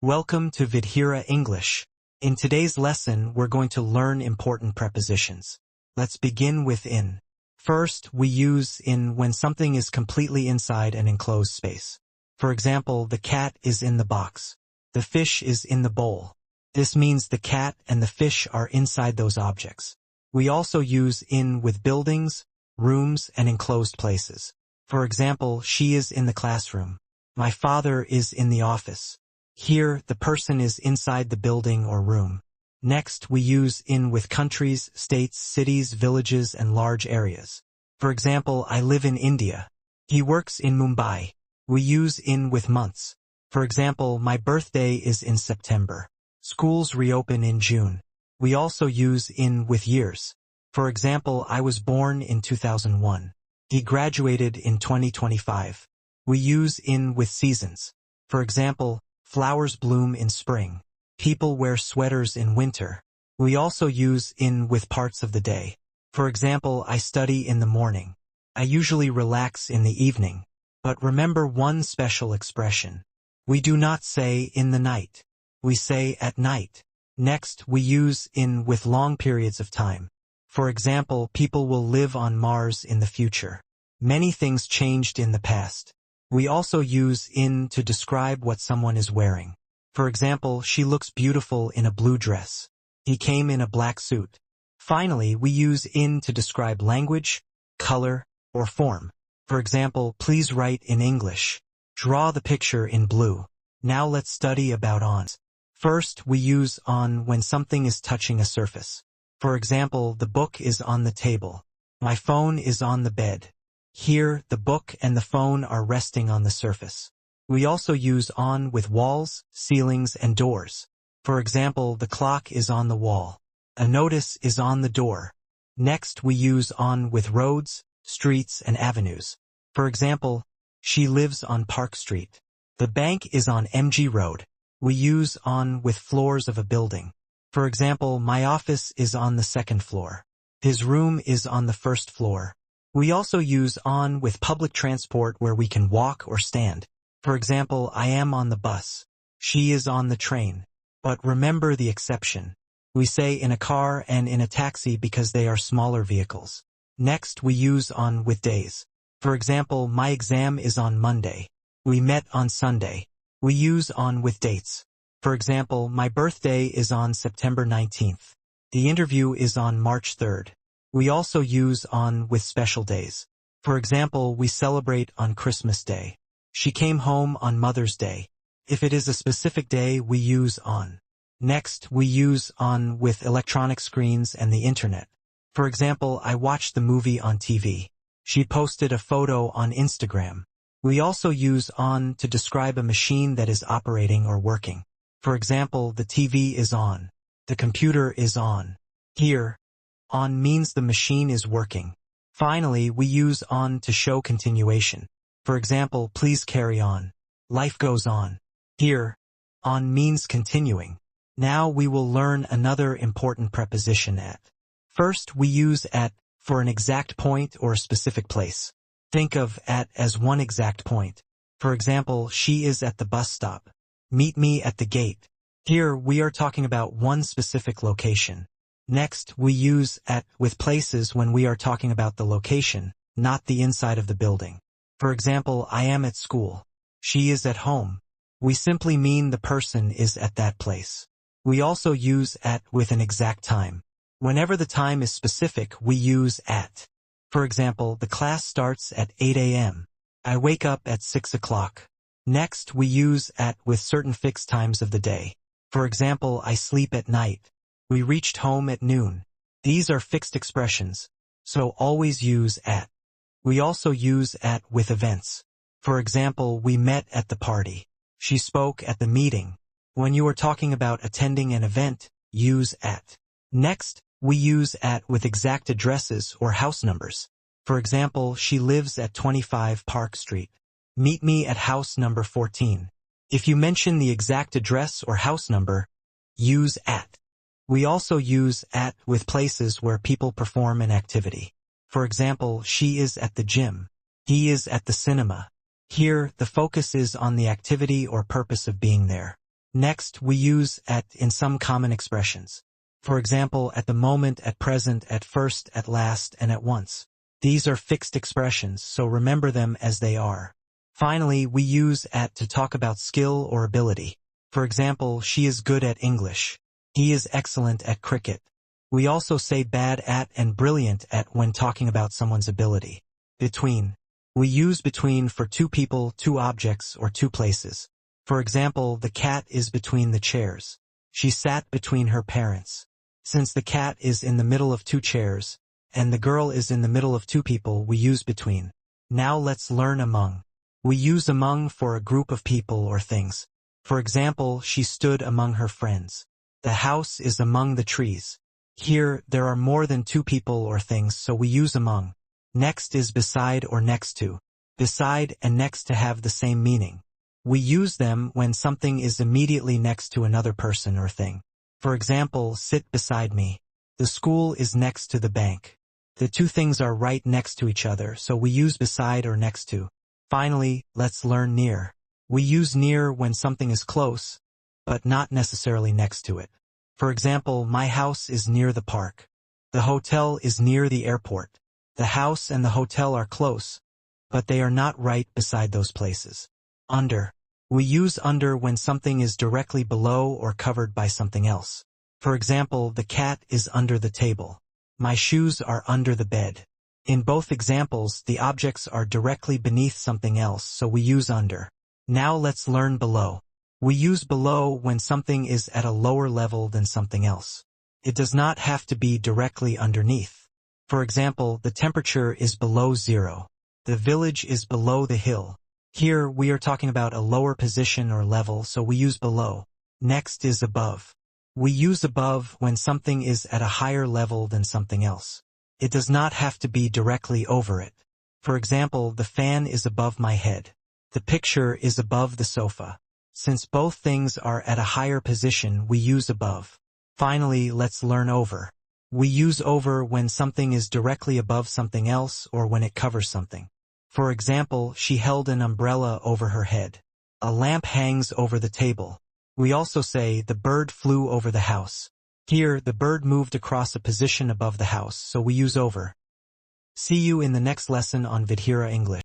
Welcome to Vidhira English. In today's lesson, we're going to learn important prepositions. Let's begin with in. First, we use in when something is completely inside an enclosed space. For example, the cat is in the box. The fish is in the bowl. This means the cat and the fish are inside those objects. We also use in with buildings, rooms, and enclosed places. For example, she is in the classroom. My father is in the office. Here, the person is inside the building or room. Next, we use in with countries, states, cities, villages, and large areas. For example, I live in India. He works in Mumbai. We use in with months. For example, my birthday is in September. Schools reopen in June. We also use in with years. For example, I was born in 2001. He graduated in 2025. We use in with seasons. For example, flowers bloom in spring. People wear sweaters in winter. We also use in with parts of the day. For example, I study in the morning. I usually relax in the evening. But remember one special expression. We do not say in the night. We say at night. Next, we use in with long periods of time. For example, people will live on Mars in the future. Many things changed in the past. We also use in to describe what someone is wearing. For example, she looks beautiful in a blue dress. He came in a black suit. Finally, we use in to describe language, color, or form. For example, please write in English. Draw the picture in blue. Now let's study about ons. First, we use on when something is touching a surface. For example, the book is on the table. My phone is on the bed. Here, the book and the phone are resting on the surface. We also use on with walls, ceilings, and doors. For example, the clock is on the wall. A notice is on the door. Next, we use on with roads, streets, and avenues. For example, she lives on Park Street. The bank is on MG Road. We use on with floors of a building. For example, my office is on the second floor. His room is on the first floor. We also use on with public transport where we can walk or stand. For example, I am on the bus. She is on the train. But remember the exception. We say in a car and in a taxi because they are smaller vehicles. Next, we use on with days. For example, my exam is on Monday. We met on Sunday. We use on with dates. For example, my birthday is on September 19th. The interview is on March 3rd. We also use on with special days. For example, we celebrate on Christmas Day. She came home on Mother's Day. If it is a specific day, we use on. Next, we use on with electronic screens and the internet. For example, I watched the movie on TV. She posted a photo on Instagram. We also use on to describe a machine that is operating or working. For example, the TV is on. The computer is on. Here, on means the machine is working. Finally, we use on to show continuation. For example, please carry on. Life goes on. Here, on means continuing. Now we will learn another important preposition at. First, we use at for an exact point or a specific place. Think of at as one exact point. For example, she is at the bus stop. Meet me at the gate. Here, we are talking about one specific location. Next, we use at with places when we are talking about the location, not the inside of the building. For example, I am at school. She is at home. We simply mean the person is at that place. We also use at with an exact time. Whenever the time is specific, we use at. For example, the class starts at 8 a.m. I wake up at 6 o'clock. Next, we use at with certain fixed times of the day. For example, I sleep at night. We reached home at noon. These are fixed expressions, so always use at. We also use at with events. For example, we met at the party. She spoke at the meeting. When you are talking about attending an event, use at. Next, we use at with exact addresses or house numbers. For example, she lives at 25 Park Street. Meet me at house number 14. If you mention the exact address or house number, use at. We also use at with places where people perform an activity. For example, she is at the gym. He is at the cinema. Here, the focus is on the activity or purpose of being there. Next, we use at in some common expressions. For example, at the moment, at present, at first, at last, and at once. These are fixed expressions, so remember them as they are. Finally, we use at to talk about skill or ability. For example, she is good at English. He is excellent at cricket. We also say bad at and brilliant at when talking about someone's ability. Between. We use between for two people, two objects, or two places. For example, the cat is between the chairs. She sat between her parents. Since the cat is in the middle of two chairs, and the girl is in the middle of two people, we use between. Now let's learn among. We use among for a group of people or things. For example, she stood among her friends. The house is among the trees. Here, there are more than two people or things, so we use among. Next is beside or next to. Beside and next to have the same meaning. We use them when something is immediately next to another person or thing. For example, sit beside me. The school is next to the bank. The two things are right next to each other, so we use beside or next to. Finally, let's learn near. We use near when something is close, but not necessarily next to it. For example, my house is near the park. The hotel is near the airport. The house and the hotel are close, but they are not right beside those places. Under. We use under when something is directly below or covered by something else. For example, the cat is under the table. My shoes are under the bed. In both examples, the objects are directly beneath something else, so we use under. Now let's learn below. We use below when something is at a lower level than something else. It does not have to be directly underneath. For example, the temperature is below zero. The village is below the hill. Here, we are talking about a lower position or level, so we use below. Next is above. We use above when something is at a higher level than something else. It does not have to be directly over it. For example, the fan is above my head. The picture is above the sofa. Since both things are at a higher position, we use above. Finally, let's learn over. We use over when something is directly above something else or when it covers something. For example, she held an umbrella over her head. A lamp hangs over the table. We also say the bird flew over the house. Here, the bird moved across a position above the house, so we use over. See you in the next lesson on Vidhira English.